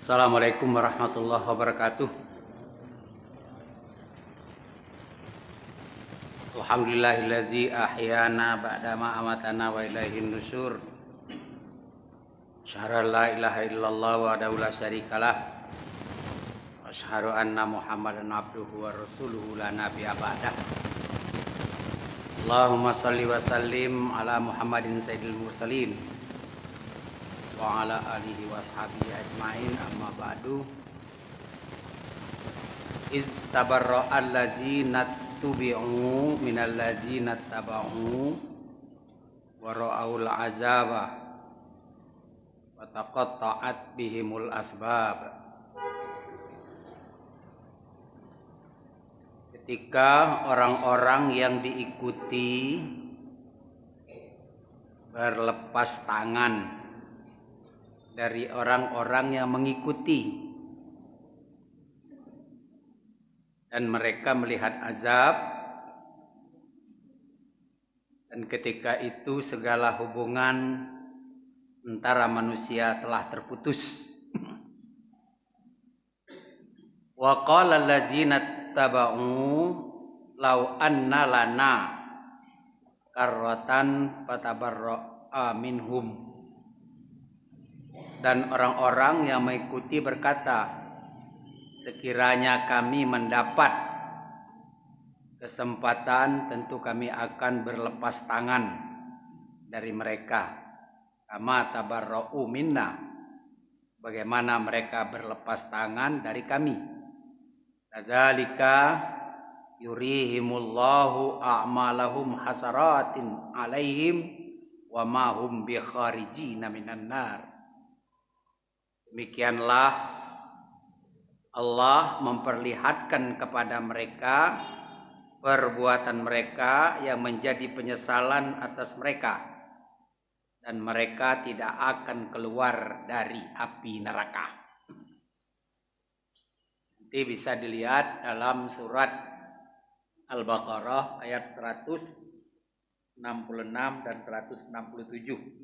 Assalamualaikum warahmatullahi wabarakatuh. Alhamdulillahillazi ahyana ba'dama amatana wa ilaihin nusyur. Asyhadu an la ilaha illallah wahdahu la syarikalah. Wa asyhadu anna Muhammadan abduhu wa rasuluhu la nabiyya ba'dah. Allahumma shalli wa sallim ala Muhammadin sayyidil mursalin wa ala alihi wa ashabihi ajmain, amma ba'du. Iz tabarra'a allazina tubi'u minal ladzina taba'u wa ra'aul azaba wa taqatta'at bihimul asbab. Ketika orang-orang yang diikuti berlepas tangan dari orang-orang yang mengikuti, dan mereka melihat azab, dan ketika itu segala hubungan antara manusia telah terputus. Wa qala allazina taba'u law anna lana karratan fatabarra'a minhum. Dan orang-orang yang mengikuti berkata, sekiranya kami mendapat kesempatan, tentu kami akan berlepas tangan dari mereka. Kama tabarra'u minna, bagaimana mereka berlepas tangan dari kami. Kadzalika yurihimullahu a'malahum hasaratin alaihim wa ma hum bi kharijina minan nar. Demikianlah Allah memperlihatkan kepada mereka perbuatan mereka yang menjadi penyesalan atas mereka, dan mereka tidak akan keluar dari api neraka. Nanti bisa dilihat dalam surat Al-Baqarah ayat 166 dan 167.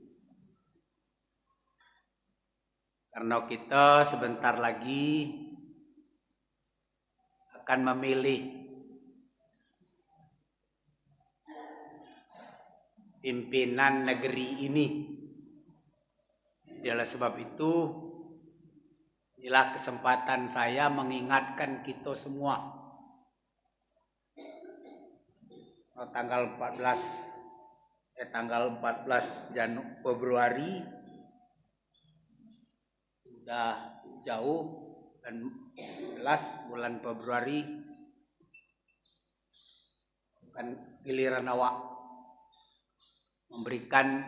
Karena kita sebentar lagi akan memilih pimpinan negeri ini. Oleh sebab itu, inilah kesempatan saya mengingatkan kita semua. Tanggal 14 Februari sudah jauh, dan jelas bulan Februari bukan giliran awak memberikan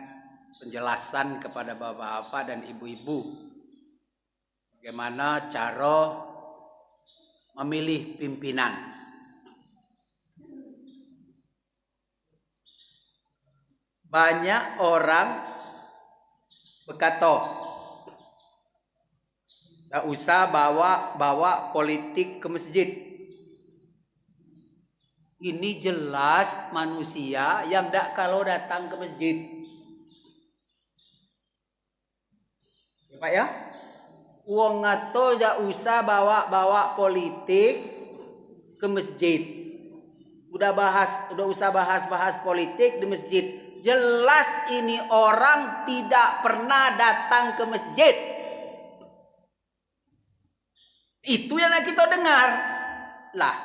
penjelasan kepada bapak-bapak dan ibu-ibu bagaimana cara memilih pimpinan. Banyak orang berkata, tak usah bawa politik ke masjid. Ini jelas manusia yang tak kalau datang ke masjid. Ya, Pak ya? Uang ngato tak usah bawa politik ke masjid. Udah usah bahas politik di masjid. Jelas ini orang tidak pernah datang ke masjid. Itu yang kita dengar. Lah,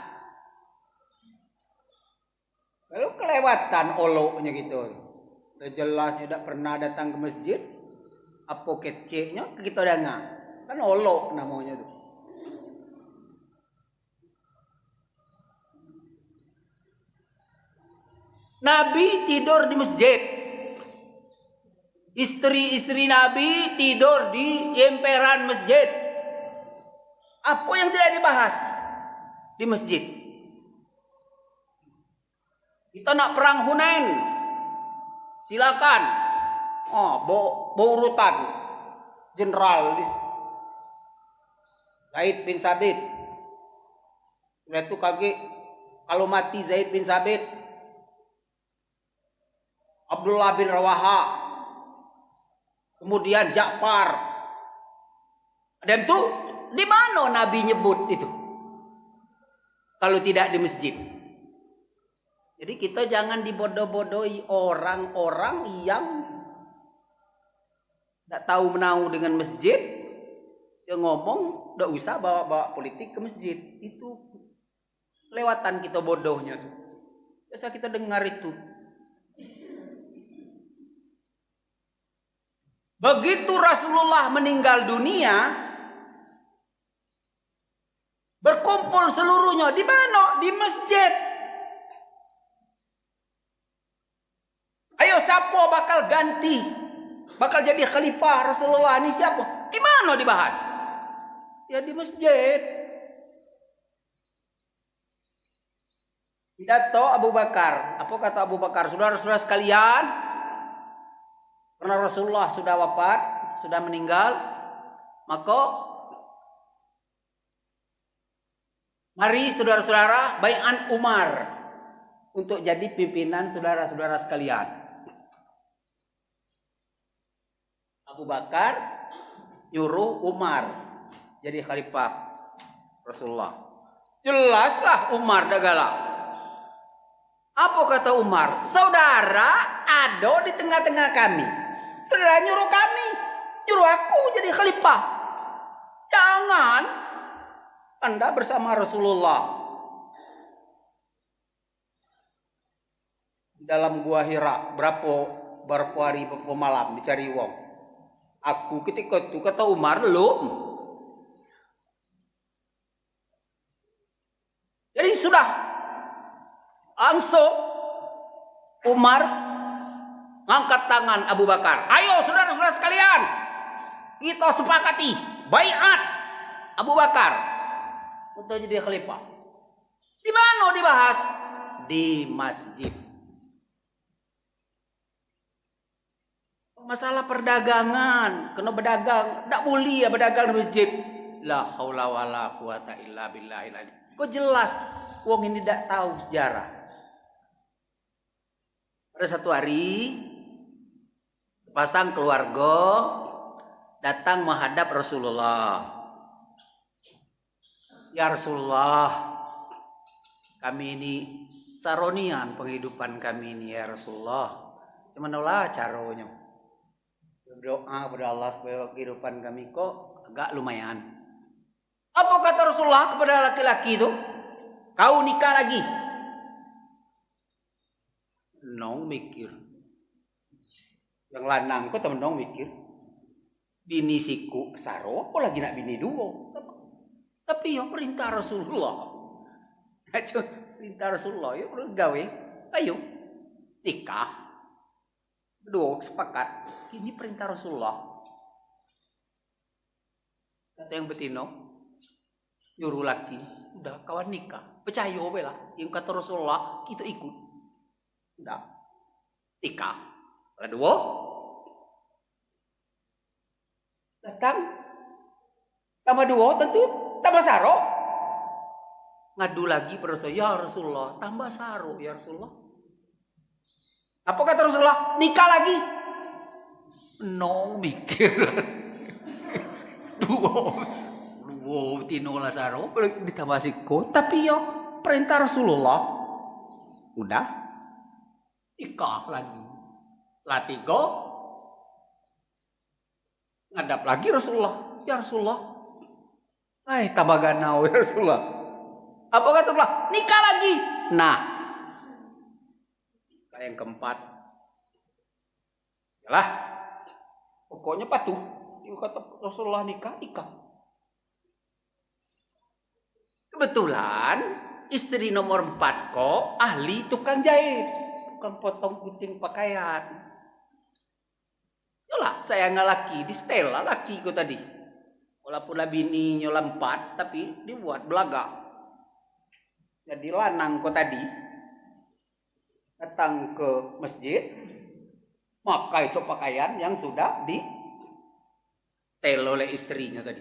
kalau kelewatan oloknya gitu, jelas tidak pernah datang ke masjid, apa keceknya kita dengar, kan olok namanya tuh. Nabi tidur di masjid, istri-istri Nabi tidur di emperan masjid. Apa yang tidak dibahas di masjid? Kita nak perang Hunain, silakan. Urutan Jenderal Zaid bin Sabit. Sudah itu kaget kalau mati Zaid bin Sabit, Abdullah bin Rawaha, kemudian Ja'far, Dan itu di mana Nabi nyebut itu? Kalau tidak di masjid. Jadi kita jangan dibodoh-bodohi orang-orang yang tidak tahu menau dengan masjid. Yang ngomong tidak usah bawa-bawa politik ke masjid. Itu lewatan kita bodohnya tuh. Biasa kita dengar itu. Begitu Rasulullah meninggal dunia, berkumpul seluruhnya di mana? Di masjid. Ayo siapa bakal ganti? Bakal jadi khalifah Rasulullah ini siapa? Di mana dibahas? Ya di masjid. Pidato Abu Bakar. Apa kata Abu Bakar? Saudara-saudara sekalian, karena Rasulullah sudah wafat, sudah meninggal, maka mari saudara-saudara bai'an Umar untuk jadi pimpinan saudara-saudara sekalian. Abu Bakar nyuruh Umar jadi khalifah Rasulullah. Jelaslah Umar dah galak. Apa kata Umar? Saudara ada di tengah-tengah kami. Saudara nyuruh kami, nyuruh aku jadi khalifah. Jangan. Anda bersama Rasulullah dalam gua Hira berapa hari berapa malam dicari wong. Aku ketika itu kata Umar belum. Jadi sudah langsung Umar ngangkat tangan Abu Bakar. Ayo saudara-saudara sekalian, kita sepakati baiat Abu Bakar untuk jadi khalifah. Di mana dibahas? Di masjid. Masalah perdagangan, kena berdagang, tak boleh ya berdagang di masjid. La haula wala quwata illa billah. Kok jelas wong ini tidak tahu sejarah. Pada satu hari sepasang keluarga datang menghadap Rasulullah. Ya Rasulullah, kami ini saronian penghidupan kami ini ya Rasulullah. Gimana caranya? Berdoa kepada Allah supaya kehidupan kami kok agak lumayan. Apa kata Rasulullah kepada laki-laki itu? Kau nikah lagi? Nong mikir. Yang lanang kok temen nong mikir. Bini siku saro, apa lagi nak bini dua? Tapi ya perintah Rasulullah. Perintah Rasulullah ya gawe. Ayo nikah. Kedua sepakat. Ini perintah Rasulullah. Kata yang betino, nyuruh laki, udah kawan nikah. Percaya lah. Yang kata Rasulullah kita ikut. Udah nikah. Kedua datang tambah dua tentu tambah saro. Ngadu lagi pada Rasulullah, ya Rasulullah tambah saro ya Rasulullah. Apa kata Rasulullah? Nikah lagi. No mikir. Dua tinola saro ditambah siko. Tapi ya perintah Rasulullah. Udah nikah lagi. Latigo ngadap lagi Rasulullah. Ya Rasulullah. Tambah ganau ya Rasulullah. Apa kata Rasulullah? Nikah lagi. Nah, yang keempat, yalah, pokoknya patuh. Yang kata Rasulullah nikah. Kebetulan istri nomor 4 kok ahli tukang jahit, tukang potong gunting pakaian. Yalah, saya ngalaki di stella laki kok tadi. Walaupun lah bini nyola 4, tapi dibuat belaga. Jadi lanang kok tadi datang ke masjid, pakai pakaian yang sudah di setel oleh istrinya tadi.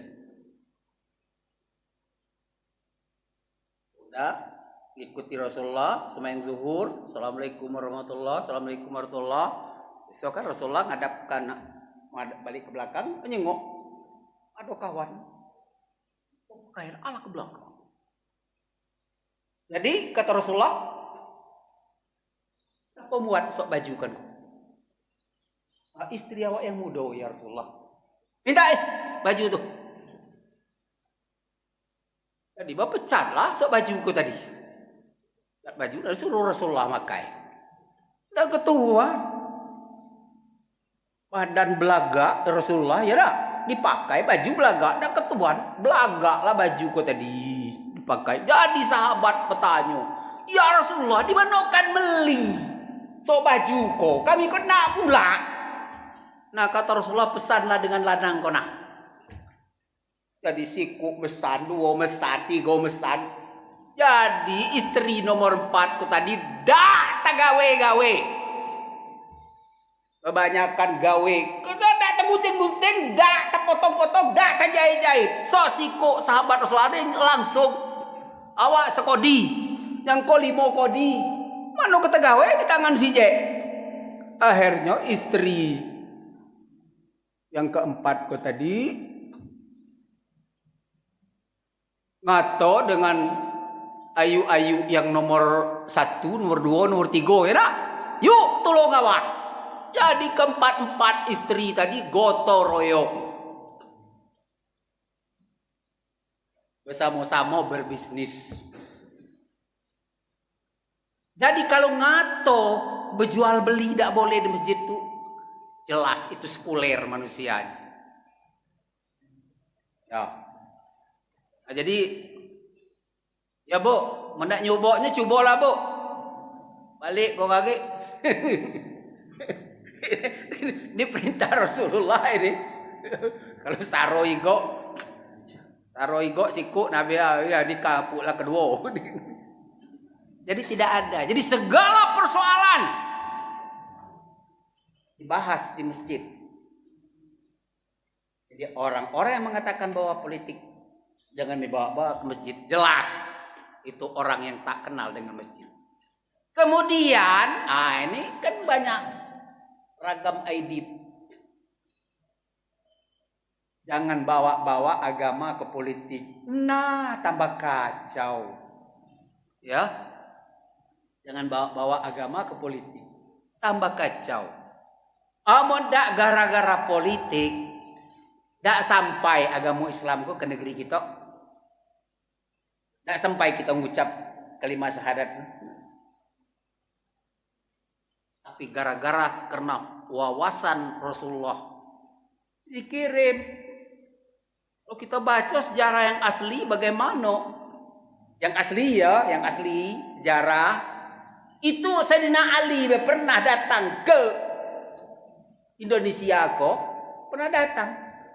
Sudah ikuti Rasulullah sembahyang zuhur, assalamualaikum warahmatullah, assalamualaikum warahmatullah. Besok kan Rasulullah ngadapkan balik ke belakang, menyengok, ada kawan. Pakai ala ke belakang. Jadi kata Rasulullah, siapa muat sok baju kan? Istri awak yang muda ya Rasulullah. Minta baju tuh. Jadi bapecat lah sok bajuku tadi. Baju dari Rasulullah makai. Dah ketua. Badan belaga Rasulullah ya dah dipakai baju belaga. Dah ketuan belaga lah bajuku tadi dipakai. Jadi sahabat bertanya, ya Rasulullah di mana kan beli sok bajuku? Kami kena pula. Nah kata Rasulullah, pesanlah dengan ladang kau nak. Jadi siku mesan, dua mesan, tiga mesan. Jadi istri nomor 4 ku tadi dak gawe-gawe. Kebanyakan gawe. Kena dak tegunting-gunting, dak terpotong-potong, dak terjahit-jahit. So siku sahabat Rasulullah langsung awak sekodi. Yang ko 5 kodi. Mana kata gawe di tangan si J. Akhirnya istri yang keempat ku tadi ngato dengan ayu-ayu yang nomor 1, nomor 2, nomor 3 ya nak? Yuk tolong awak. Jadi keempat-empat istri tadi gotong royong. Bersama-sama berbisnis. Jadi kalau ngato berjual beli tidak boleh di masjid itu. Jelas itu sekuler manusianya. Ya. Nah, jadi ya bu, mendak nyoboknya cobalah bu. Balik kau kaki. Ini perintah Rasulullah ini. Kalau saro igo siku Nabi ya dikapuklah kedua. Jadi tidak ada. Jadi segala persoalan dibahas di masjid. Jadi orang-orang yang mengatakan bahwa politik jangan dibawa-bawa ke masjid, jelas itu orang yang tak kenal dengan masjid. Kemudian, ini kan banyak ragam ID. Jangan bawa-bawa agama ke politik. Nah, tambah kacau. Ya. Jangan bawa-bawa agama ke politik. Tambah kacau. Amun dak gara-gara politik, dak sampai agama Islam ke negeri kita. Dak sampai kita mengucap kalimat syahadat. Tapi gara-gara karena wawasan Rasulullah dikirim. Kalau kita baca sejarah yang asli bagaimana? Yang asli ya, yang asli sejarah itu Sayyidina Ali pernah datang ke Indonesia kok, pernah datang.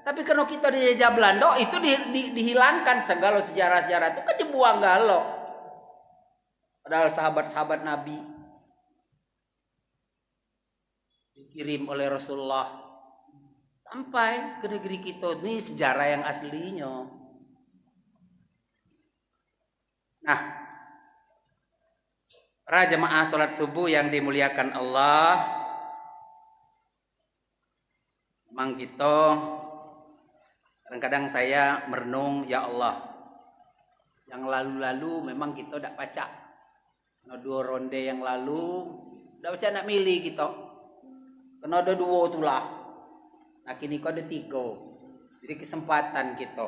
Tapi kalau kita dijajah Belanda itu dihilangkan segala sejarah-sejarah itu kan dibuang galau. Padahal sahabat-sahabat Nabi dikirim oleh Rasulullah sampai ke negeri kita. Ini sejarah yang aslinya. Nah, para jemaah salat subuh yang dimuliakan Allah, memang kita kadang-kadang saya merenung, ya Allah, yang lalu-lalu memang kita tidak baca. Nah, 2 ronde yang lalu tidak baca nak milih kita. Karena ada 2 itulah. Nah kini kau ada 3. Jadi kesempatan kita.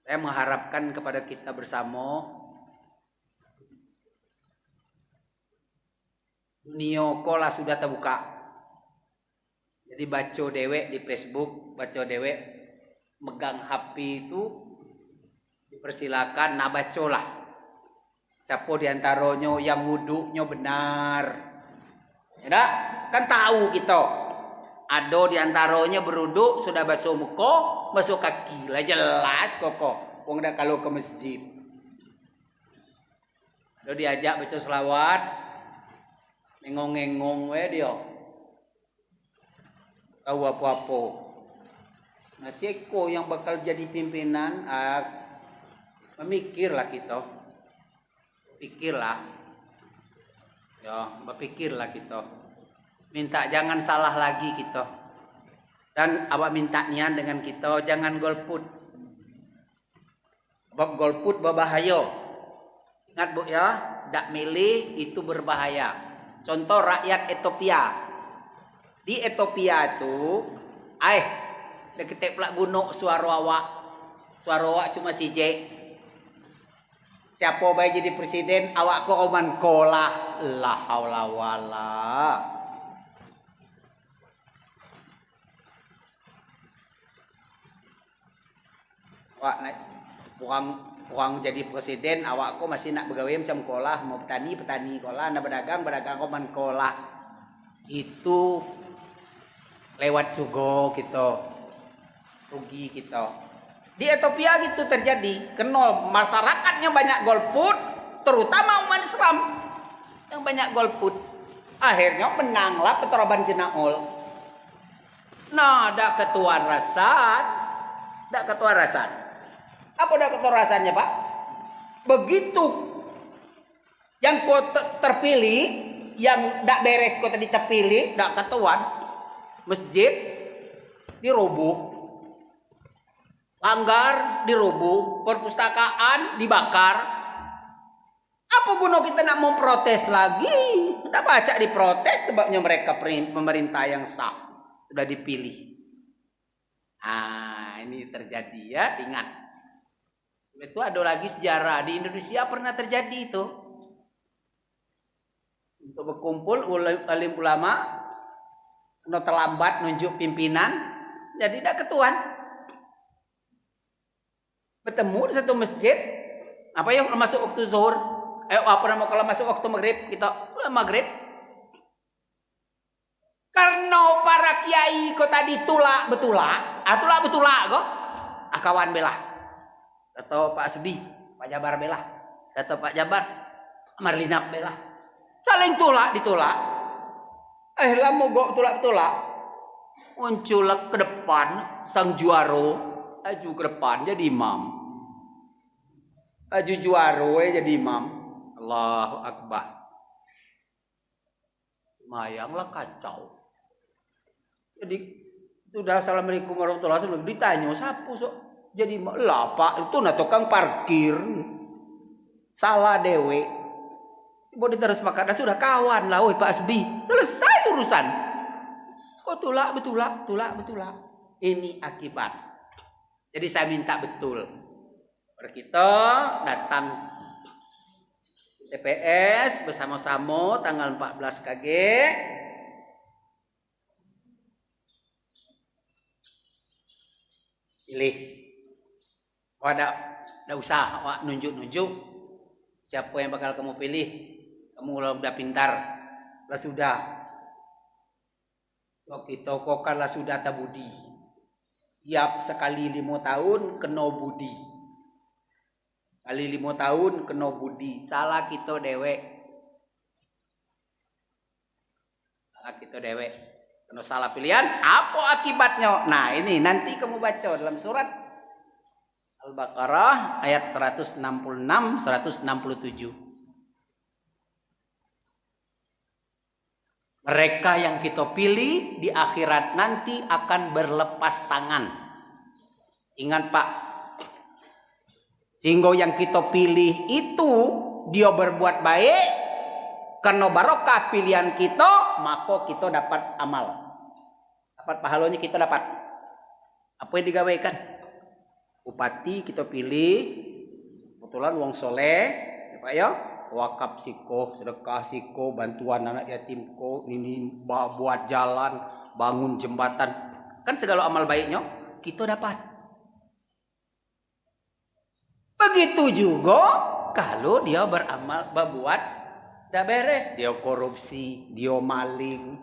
Saya mengharapkan kepada kita bersama, dunia kola sudah terbuka. Jadi baca dewek di Facebook, baca dewek megang HP itu dipersilakan, nah bacolah. Siapa diantaranya yang wuduknya benar. Ya, kan tahu kita. Ada diantaranya beruduk sudah basuh muka, basuh kaki. Lah jelas kok. Wong dah kalau ke masjid. Ada diajak baca selawat, ngengong-ngengong we dia. Tahu apa-apa. Nah, seko yang bakal jadi pimpinan, memikirlah kita. Pikirlah. Ya, berpikirlah kita. Minta jangan salah lagi kita. Dan awak minta nian dengan kita, jangan golput. Bab golput berbahaya. Ingat Bu ya, dak milih itu berbahaya. Contoh rakyat Ethiopia. Di Ethiopia itu, deket pelak gunung suara awak cuma sije. Siapa baik jadi presiden, awak ko oman kolah. La haula wala. Wak naik Uang jadi presiden, awakku masih nak begawe macam kolah, mau petani kolah, nak berdagang koman kolah. Itu lewat juga gitu, rugi gitu. Di Ethiopia gitu terjadi, kenal masyarakatnya banyak golput, terutama umat Islam yang banyak golput. Akhirnya menanglah Petroban Cinaol. Nah, ada ketua rasan. Apa dah keterasannya Pak? Begitu yang kau terpilih, yang tak beres kau tadi terpilih, tak ketuan, masjid diroboh, langgar diroboh, perpustakaan dibakar. Apa guna kita nak mau protes lagi? Tidak baca diprotes sebabnya mereka pemerintah yang sah sudah dipilih. Ah, ini terjadi ya, ingat. Itu ada lagi sejarah di Indonesia pernah terjadi itu. Untuk berkumpul alim ulama, no terlambat nunjuk pimpinan, jadi tidak ketuan. Bertemu di satu masjid, apa yang masuk waktu zuhur? Kalau masuk waktu maghrib kita maghrib. Karena para kiai kok tadi tulak betulak kok, kawan belah. Atau Pak Sebi, Pak Jabar belah. Atau Pak Jabar, Marlina belah. Saling ditolak. Lah mogok betulak. Muncul ke depan sang juaro, aju ke depan jadi imam. Aju juaro jadi imam. Allahu Akbar. Mayanglah kacau. Jadi sudah assalamualaikum warahmatullahi wabarakatuh. Ditanya siapa sok? Jadi lah Pak itu tukang parkir salah dewe. Boleh terus makan sudah kawan lah, Pak Asbi selesai urusan. Kok tulak betulak. Ini akibat. Jadi saya minta betul kita datang TPS bersama-sama tanggal 14 KG. Pilih. Ada usah awak nunjuk siapa yang bakal kamu pilih. Kamu udah pintar, lah sudah. Waktu itu kokan lah sudah tabudi. Tiap sekali 5 tahun kena budi. Kali 5 tahun kena budi. Salah kita dewek. Kena salah pilihan, apa akibatnya? Nah ini nanti kamu baca dalam surat Al-Baqarah ayat 166, 167. Mereka yang kita pilih di akhirat nanti akan berlepas tangan. Ingat Pak, sehingga yang kita pilih itu dia berbuat baik, karena barokah pilihan kita, maka kita dapat amal. Dapat pahalanya kita dapat. Apa yang digawaikan? Bupati kita pilih, kebetulan wong soleh, ya Pak ya. Wakaf siko, sedekah siko, bantuan anak yatim ko, ini buat jalan, bangun jembatan. Kan segala amal baiknya kita dapat. Begitu juga kalau dia beramal, berbuat dah beres, dia korupsi, dia maling,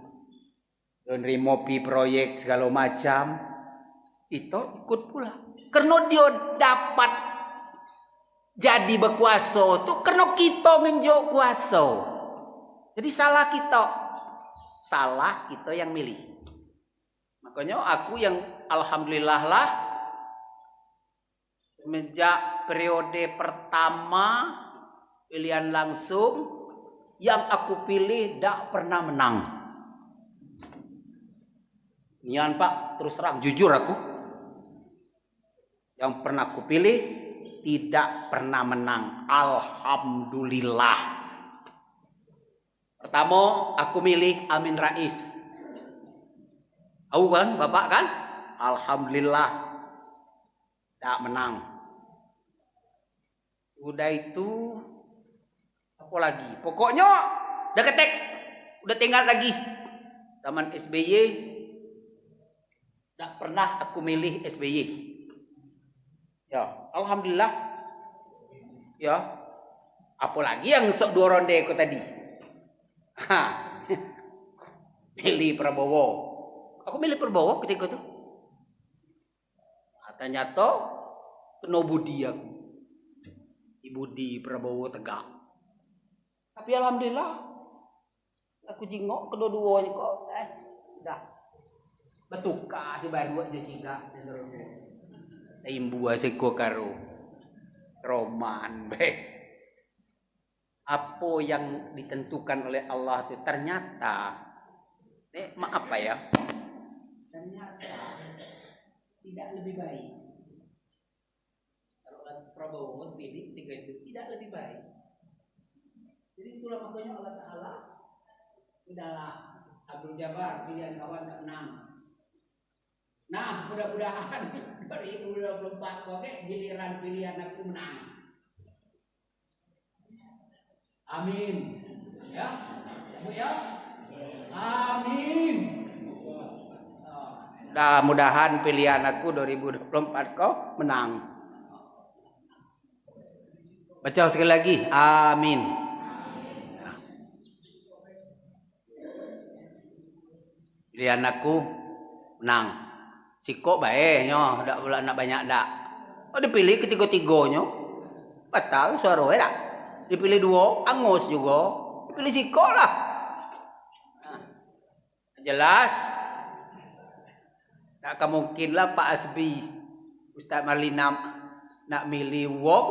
dia nerimopi proyek segala macam, itu ikut pula. Karena dia dapat jadi berkuasa tu karena kita menjauh kuasa. Jadi salah kita yang milih. Makanya aku yang alhamdulillah lah semenjak periode pertama pilihan langsung yang aku pilih tak pernah menang. Nian Pak, terus terang jujur aku yang pernah aku pilih tidak pernah menang. Alhamdulillah. Pertama, aku milih Amin Rais. Tahu kan, Bapak kan? Alhamdulillah. Tak menang. Udah itu, apa lagi? Pokoknya, udah ketek. Udah tinggal lagi. Zaman SBY, tak pernah aku milih SBY. Ya, Alhamdulillah. Ya, apalagi yang sok 2 ronde aku tadi. Milih Prabowo. Aku milih Prabowo ketika itu. Ternyata kena budi aku. Budi Prabowo tegak. Tapi alhamdulillah aku jingok kedua-duanya kok. Udah. Betukah si baru aja juga. Imbu asiko karo Roman be. Apa yang ditentukan oleh Allah itu ternyata maaf apa ya? Ternyata tidak lebih baik. Kalau Prabowo pilih 3 itu tidak lebih baik. Jadi itulah makanya Allah Ta'ala udahlah Abdul Jabbar pilihan kawan tak menang. Nah, mudah-mudahan 2024 oke giliran pilihan aku menang. Amin. Ya. Ya. Amin. Mudah-mudahan pilihan aku 2024 kau menang. Baca sekali lagi. Amin. Pilihan aku menang. Siko bae nyo, ndak pula nak banyak ndak. Oh dipilih ketiga-tiganya. Batal suara dak. Dipilih 2, angus juga. Dipilih siko lah. Nah, jelas. Tak mungkin lah Pak Asbi, Ustaz Marlina nak milih wong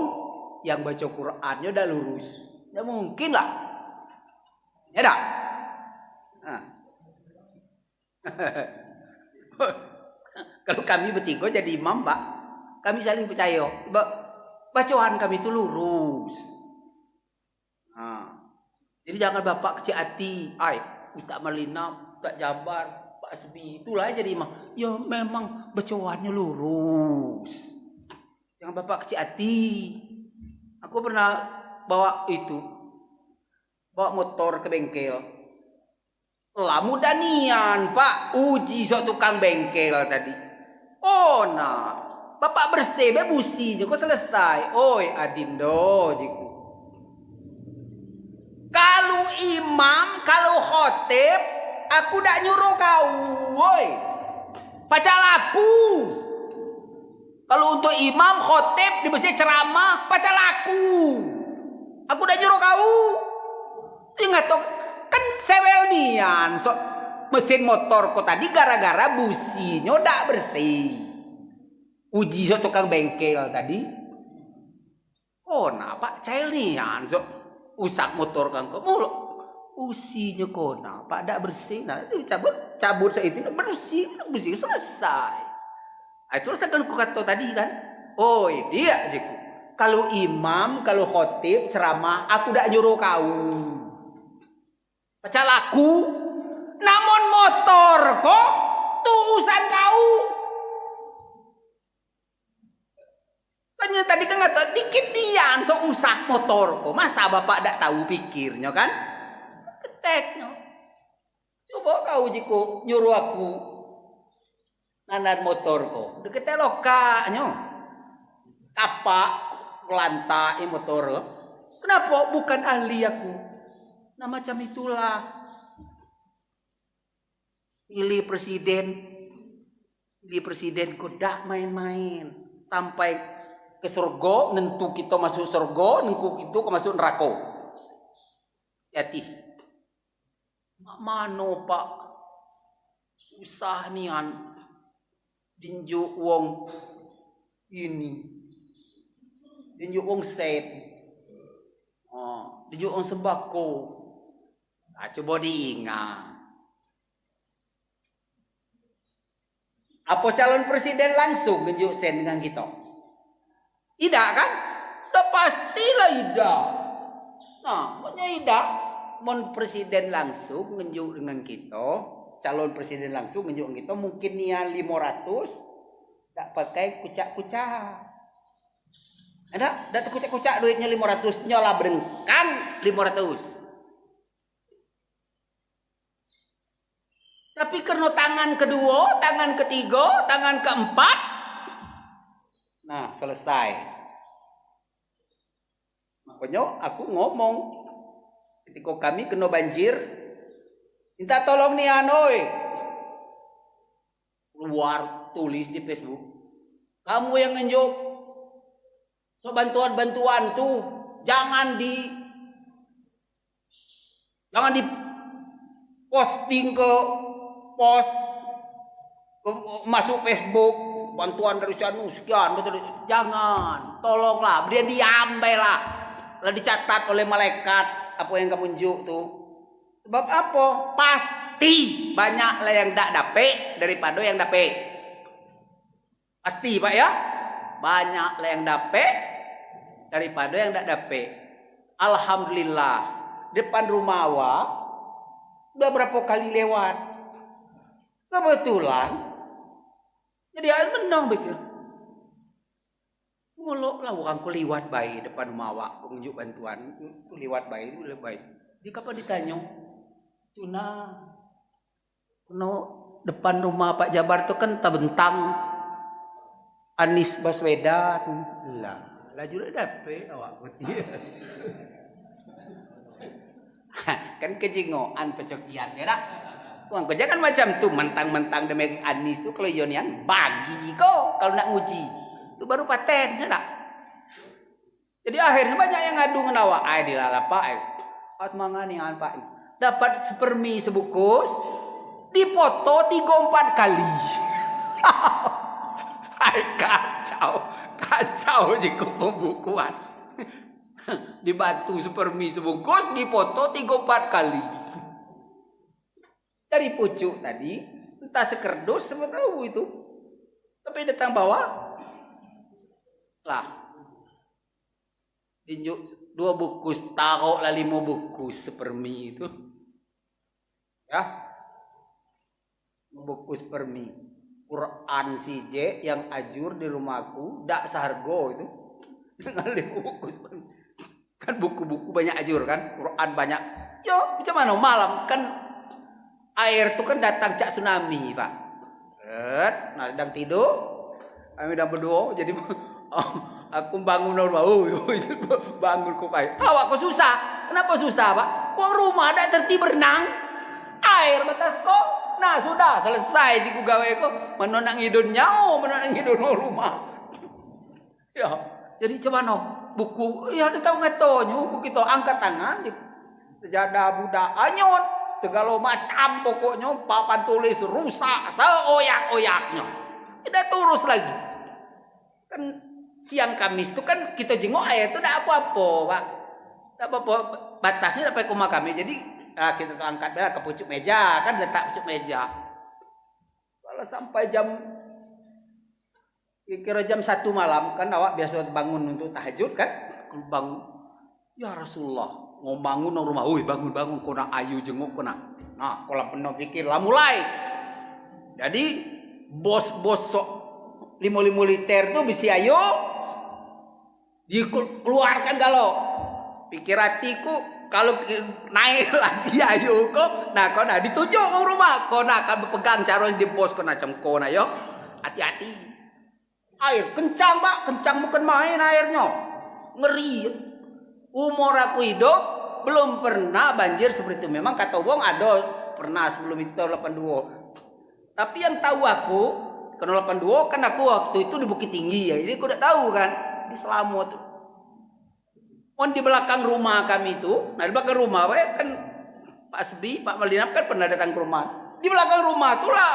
yang baca Qur'annya udah lurus. Tak mungkin lah. Ya dak? Nah. Kalau kami bertiga jadi imam, Pak, kami saling percaya. Bacaan kami itu lurus. Nah, jadi jangan Bapak kecil hati. Ustaz Marlina, Ustaz Jabar, Pak Asbi, itulah jadi imam. Ya memang bacaannya lurus. Jangan Bapak kecil hati. Aku pernah bawa motor ke bengkel. Lah mudah nian, Pak, uji sok tukang bengkel tadi. Oh nah, Bapak bersih, busi kok selesai. Oi adindo jiku. Kalau imam, kalau khotib, aku dak nyuruh kau, woi. Baca laku. Kalau untuk imam, khotib di masjid ceramah, baca laku. Aku dak nyuruh kau. Ingat toh, kan sewel nian, so mesin motor kok tadi gara-gara businya dak bersih. Uji so tukang bengkel tadi. Oh nah Pak cair nian so usak motor kan kok mulu. Usinya kok nah Pak dak bersih. Nah cabut saya itu bersih selesai. Itu kan aku kata tadi kan. Oh dia jiku. Kalau imam, kalau khotib ceramah aku dak nyuruh kau. Baca laku. Namun motor kok tuh urusan kau. Tanya tadi kan kata dikit nian so usak motor kok. Masa Bapak tak tahu pikirnya kan? Keteknya. Coba kau jiko nyuruh aku nanan motor kok. Deketnya lokanya. Kapak lantai motor. Kenapa bukan ahli aku? Nah macam itulah. Pilih presiden kok main-main sampai ke surga, nentu kita masuk surga, nentu kita masuk neraka. Hati. Mano Pak usah nian dinjuk wong ini, dinjuk wong set, dinjuk wong sembako. Nah, coba diingat. Apa calon presiden langsung nunjuk sen dengan kita? Ida kan? Udah pastilah Ida. Nah, pokoknya Ida. Mon presiden langsung ngenjuk dengan kita. Calon presiden langsung ngenjuk dengan kita. Mungkin nian 500. Tak pakai kucak-kucak. Ada? Tak kucak-kucak duitnya 500. Nyola berengkan 500. Tapi karena tangan kedua, tangan ketiga, tangan keempat. Nah, selesai. Makanya aku ngomong ketika kami kena banjir, minta tolong nih Anoy. Keluar tulis di Facebook. Kamu yang ngenjuk. So bantuan-bantuan tuh jangan di posting ke pos masuk Facebook bantuan dari sana sekian jangan, tolonglah dia diambil lah dicatat oleh malaikat apa yang kamu unjuk tuh. Sebab apa? Pasti banyak lah yang tak dapet daripada yang dapet. Pasti Pak ya, banyak lah yang dapet daripada yang tak dapet. Alhamdulillah depan rumah awak udah berapa kali lewat. Kebetulan jadi air menang pikir. Ngolok lah orang ku liwat bayi depan rumah awak pengunjuk bantuan. Ku liwat bayi itu baik. Di kapan ditanya? Tuna. Kuno depan rumah Pak Jabar itu kan terbentang Anies Baswedan. Lah juga dapet awak putih. Kan kejingoan pecokian ya tak? Uang kerja kan macam tu mentang-mentang demi Anies tu kalau Yonian bagi kau kalau nak nguji tu baru paten ya tak? Jadi akhirnya banyak yang ngadu dengan awak. Dilalapa Pak mangani Pak dapat sepermi sebungkus dipoto 3-4 kali. Kacau jika pembukuan. Dibantu sepermi sebungkus dipoto 3-4 kali. Dari pucuk tadi entah sekerdus sama tahu itu. Tapi datang bawah lah. Tinjuk 2 bukus, taruh lah 5 bukus sepermi itu. Ya. 5 bukus permi. Quran CJ yang ajur di rumahku dak sehargo itu. Dengan 5 bukus permi. Kan buku-buku banyak ajur kan, Quran banyak. Yo, macam mana malam kan air itu kan datang cak tsunami, Pak. Nah, sedang tidur, kami dah berdua, jadi aku bangun rumah, bangun kok air. Awak kok susah? Kenapa susah, Pak? Uang rumah ada tertib berenang, air batas kok. Nah sudah selesai di gawe kok. Menonang hidupnya, menonang hidup rumah. Ya, jadi cuman buku, ya ada tahu ngatonyo, buku itu angkat tangan, sejadah budak anyot. Segala macam pokoknya papan tulis rusak seoyak-oyaknya. Tidak terus lagi. Kan siang Kamis itu kan kita jenguk air itu tidak apa-apa, Pak. Tidak apa-apa. Batasnya sampai ke rumah kami. Jadi kita angkat ke pucuk meja, kan letak pucuk meja. Kalau sampai kira jam 1 malam kan awak biasa bangun untuk tahajud kan? Bangun. Ya Rasulullah. Ngombangun nang rumah, bangun kona ayu jenguk kona. Nah, kalau penuh pikir lah mulai. Jadi bos-bos sok 5 liter tuh bisi ayu dikeluarkan galau. Pikir hatiku kalau naik lagi ayu kok, nah kona ditunjuk ke rumah, kona akan berpegang cara di bos kona macam kona yo. Hati-hati. Air kencang, Pak, kencang bukan main airnya. Ngeri. Umur aku hidup belum pernah banjir seperti itu. Memang kata Wong ada pernah sebelum itu tahun 82. Tapi yang tahu aku, karena 82 kan aku waktu itu di Bukit Tinggi ya. Jadi aku udah tahu kan di Selamo tuh. Di belakang rumah kami itu, nah di belakang rumah kan Pak Sebi, Pak Maldinap kan pernah datang ke rumah. Di belakang rumah tuh lah.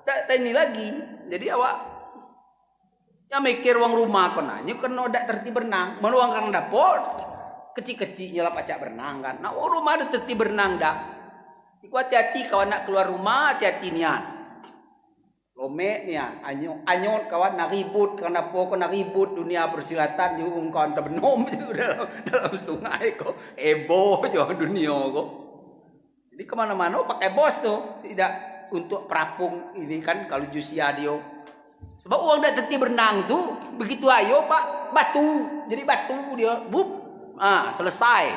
Tak ini lagi. Jadi awak ya mikir uang rumah kau nanya kena dak tertib berenang, meluang kang dapur kecil-kecilnya lah pacak berenang kan. Nah uang rumah ada tertib berenang dak. Iku hati-hati kalau nak keluar rumah hati-hati niat. Lome nih ya, anyot kawan naribut kenapa kau naribut dunia persilatan diumumkan terbenom dalam sungai kok ebo jo dunia kok. Jadi kemana-mana pakai bos tuh, tidak untuk perapung ini kan kalau Jusia dia. Sebab uang dah teti berenang tuh begitu ayo pak batu, jadi batu dia, bup, selesai.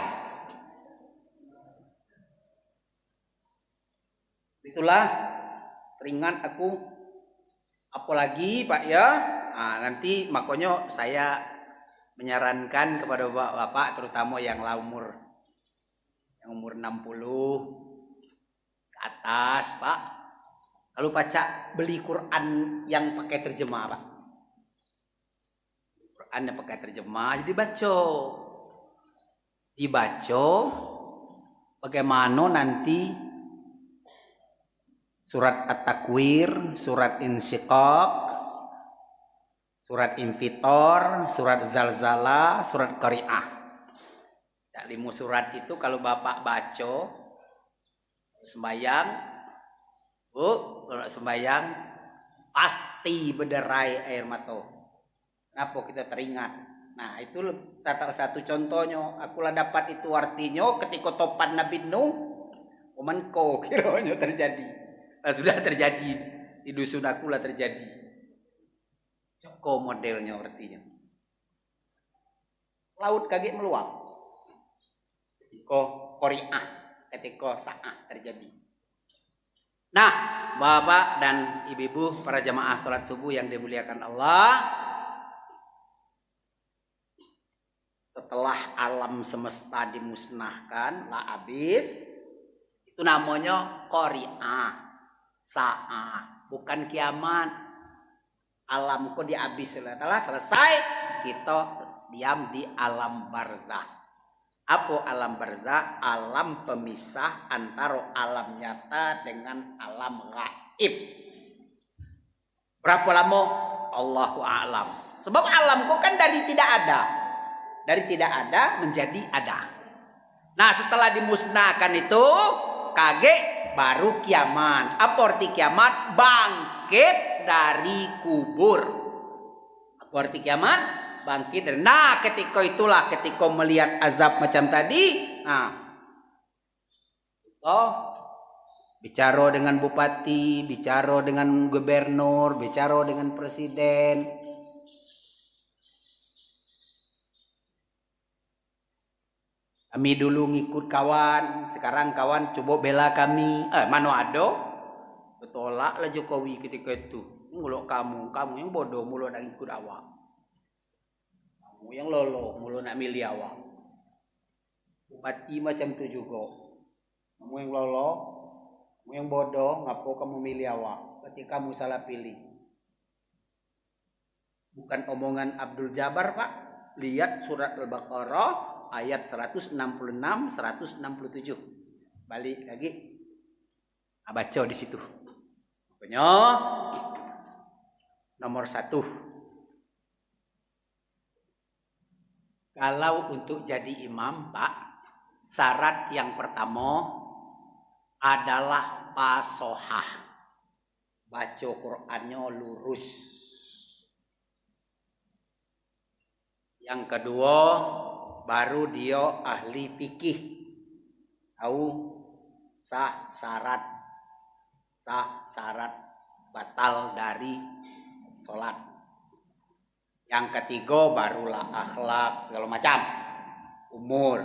Itulah teringat aku. Apalagi Pak ya, nanti makanya saya menyarankan kepada bapak terutama yang umur 60 ke atas Pak, kalau baca beli Quran yang pakai terjemah Pak, Quran yang pakai terjemah, jadi dibaca bagaimana nanti surat At-Takwir, surat Insyiqaq, surat Infitor, surat Zalzalah, surat Qari'ah. 5 surat itu kalau Bapak baca sembahyang, kalau sembahyang pasti berderai air mata. Kenapa kita teringat? Nah, itu salah satu contohnya. Akulah dapat itu artinya ketika topan Nabi Nuh, omanko kiranya terjadi. Sudah terjadi di dusun aku lah terjadi. Joko modelnya artinya. Laut kaget meluap. Ketika Qari'ah, ketika Sa'ah terjadi. Nah, Bapak dan Ibu-ibu para jamaah salat subuh yang dimuliakan Allah, setelah alam semesta dimusnahkan, lah habis, itu namanya Qari'ah. Sa'ah, bukan kiamat. Alam kok dihabis setelah selesai, kita diam di alam barzah. Apa alam barzah? Alam pemisah antara alam nyata dengan alam gaib. Berapa lama? Allahu a'lam. Sebab alam kok kan dari tidak ada. Dari tidak ada menjadi ada. Nah, setelah dimusnahkan itu kaget baru kiamat. Apa arti kiamat? Bangkit dari kubur. Apa arti kiamat? Bangkit dari. Nah, ketika itulah ketika melihat azab macam tadi, bicara dengan bupati, bicara dengan gubernur, bicara dengan presiden. Kami dulu ngikut kawan, sekarang kawan coba bela kami. Mana ada? Betolak lah Jokowi ketika itu. Muluk kamu yang bodoh, muluk nak ikut awak. Kamu yang lolo, muluk nak milih awak. Bupati macam tu juga. Kamu yang lolo, kamu yang bodoh, ngapo kamu milih awak? Berarti kamu salah pilih. Bukan omongan Abdul Jabbar Pak. Lihat surat Al-Baqarah. Ayat 166, 167. Balik lagi. Baca di situ. Pokoknya nomor 1. Kalau untuk jadi imam, Pak, syarat yang pertama adalah fasohah. Baca Qur'annya lurus. Yang kedua, baru dia ahli fikih, tahu syarat batal dari sholat. Yang ketiga barulah akhlak segala macam, umur.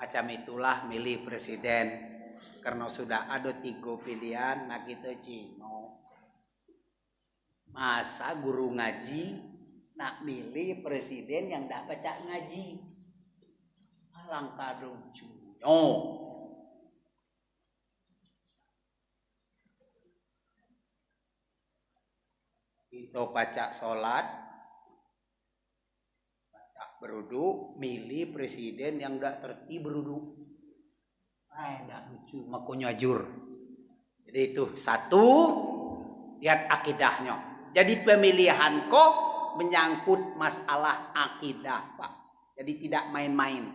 Macam itulah milih presiden, karena sudah ada 3 pilihan. Nah kita cino, masa guru ngaji nak milih presiden yang tak baca ngaji, alangkah lucunya. Kita baca sholat, baca beruduk, milih presiden yang tak tertib beruduk. Tak lucu, makanya jur. Jadi itu 1, lihat akidahnya. Jadi pemilihan kok menyangkut masalah akidah Pak. Jadi tidak main-main.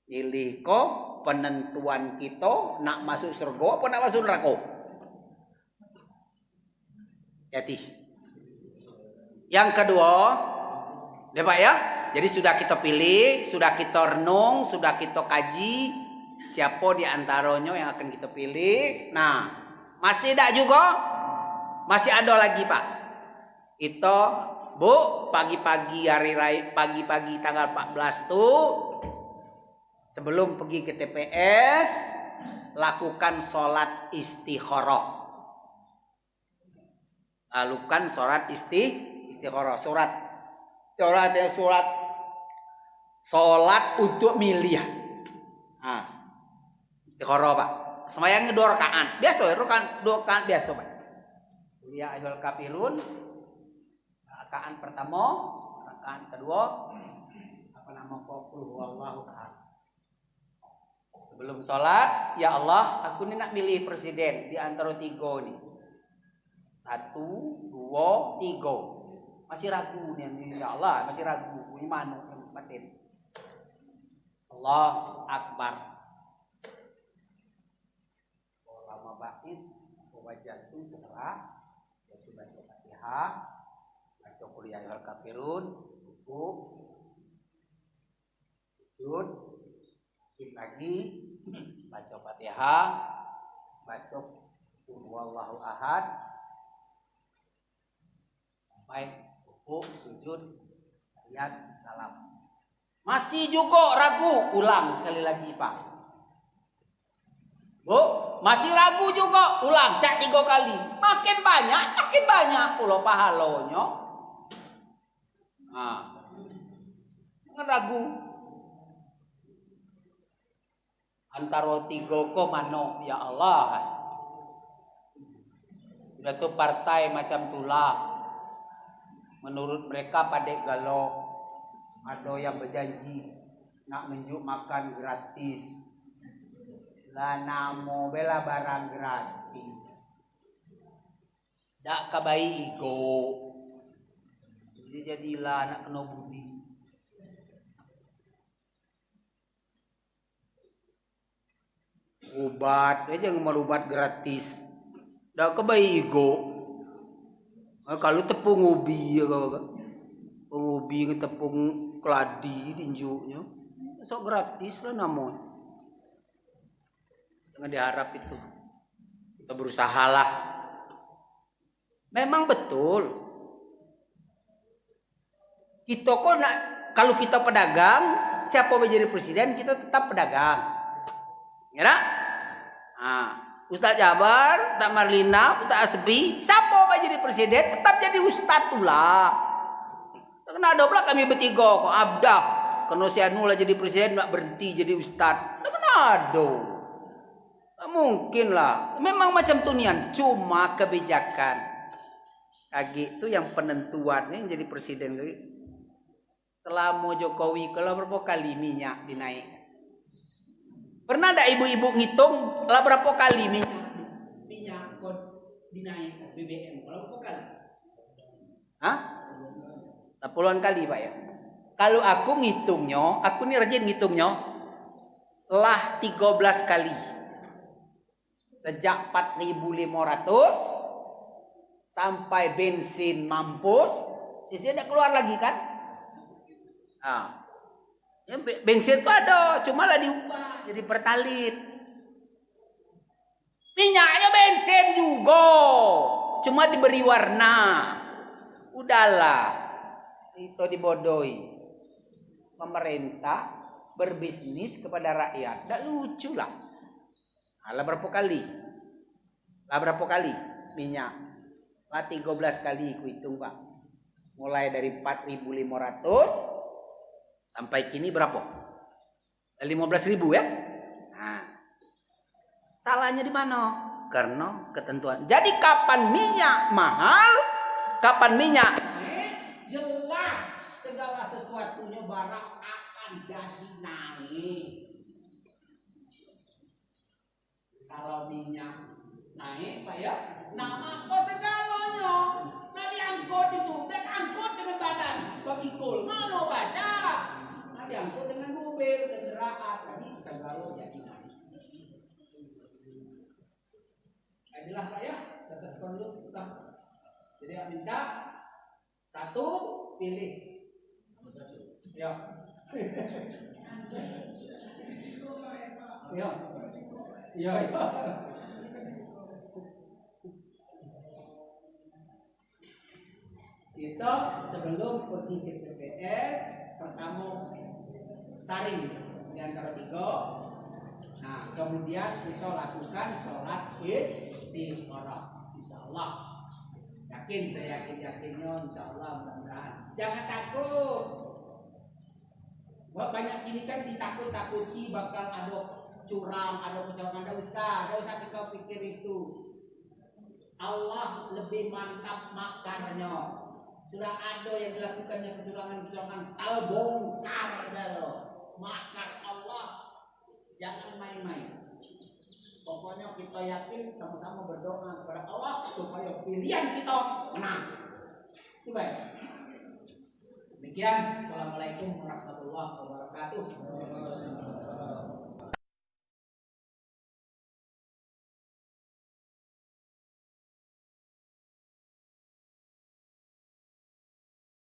Pilih kok penentuan kita nak masuk surga apa nak masuk neraka. Hati. Yang kedua, ya Pak ya. Jadi sudah kita pilih, sudah kita renung, sudah kita kaji siapa di antaranya yang akan kita pilih. Nah, masih tidak juga? Masih ada lagi Pak. Itu Bu, pagi-pagi hari raya, pagi-pagi tanggal 14 tuh sebelum pergi ke TPS, lakukan sholat istikharah. Lakukan sholat istikharah. Sholat untuk milih. Nah, istikharah Pak. Semayangnya 2 rakaat. Biasa, 2 rakaat biasa Pak. Ya ayyuhal kafirun. Rakaat pertama, rakaat kedua, apa nama qul huwallahu ahad. Sebelum sholat, ya Allah, aku ini nak milih presiden di antara 3 nih. 1, 2, 3. Masih ragu nih, ya Allah, masih ragu. Ini mana yang batin? Allah Akbar. Lama batin, wajah itu terserah. Yaitu baca Fatihah, baca qul ya ayyuhal kafirun, rukuk, sujud, lagi baca Fatihah, baca qul huwallahu ahad, sampai rukuk, sujud, tahiyat, salam. Masih juga ragu, ulang sekali lagi Pak. Bu, masih ragu juga, ulang cak 3 kali. Makin banyak pulau pahalonyo. Nah, jangan ragu. Antara 3 ko mano, ya Allah. Sudah tuh partai macam tulah. Menurut mereka padek galok. Ada yang berjanji nak menjuk makan gratis. Lah namo bela barang gratis. Dak kabai ego. Jadi jadilah anak kena budi. Obat aja ngemal obat gratis. Dak kabai ego. Kalau tepung ubi ya kau. Ubi ke tepung keladi tinjunya. Sok gratis lah namanya. Jangan diharap itu. Kita berusahalah. Memang betul. Kita kok nak, kalau kita pedagang, siapa menjadi presiden, kita tetap pedagang. Ya tak? Nah, Ustaz Jabar, Ustaz Marlina, Ustaz Asbi, siapa menjadi presiden, tetap jadi ustaz pula. Kena ada pula kami bertiga kok abdah. Kena si Anu lah jadi presiden, nak berhenti jadi ustaz. Kena ada. Mungkin lah. Memang macam tu nian. Cuma kebijakan. Lagi itu yang penentuannya yang jadi presiden. Selama Jokowi kalau berapa kali minyak dinaik? Pernah ada ibu-ibu ngitung lah berapa kali minyak dinaik BBM? Kalau berapa kali? Hah? Puluhan kali Pak ya. Kalau aku ngitungnya, aku nih rajin ngitungnya, lah 13 kali. Sejak 4.500 sampai bensin mampus, isinya tidak keluar lagi kan? Nah, ya, bensin itu ada, cuma lah diubah jadi pertalit. Minyaknya bensin juga, cuma diberi warna. Udahlah. Itu dibodohi. Pemerintah berbisnis kepada rakyat. Tak lucu lah. Lah berapa kali? Minyak. Lah 13 kali ku hitung Pak. Mulai dari 4.500 sampai kini berapa? 15.000 ya? Nah. Salahnya di mana? Karena ketentuan. Jadi kapan minyak mahal? Kapan minyak jelas segala sesuatunya barang akan jadi naik. Kalau minyak naik Pak ya, nah apa segalanya? Nah diangkut itu, dan angkut dengan badan, pemikul, mana baca? Nah diangkut dengan mobil, kendaraan, tadi segala jadi naik. Jelas Pak ya, atas perlu kita. Jadi minta satu pilih. Ya. Ya. Ya. Kita sebelum pergi ke TPS pertama saring di antara tiga. Nah, kemudian kita lakukan sholat istikharah. Insyaallah. Yakin, saya yakinnya insyaallah mudah-mudahan. Jangan takut. Wah, banyak ini kan ditakut-takuti bakal ada curang, ada kecurangan, tidak usah kita pikir itu. Allah lebih mantap makannya. Sudah ada yang dilakukannya kecurangan-kecurangan, terbongkar dah. Makar Allah jangan main-main. Pokoknya kita yakin sama-sama berdoa kepada Allah supaya pilihan kita menang. Itu baik. Demikian. Assalamualaikum warahmatullahi wabarakatuh.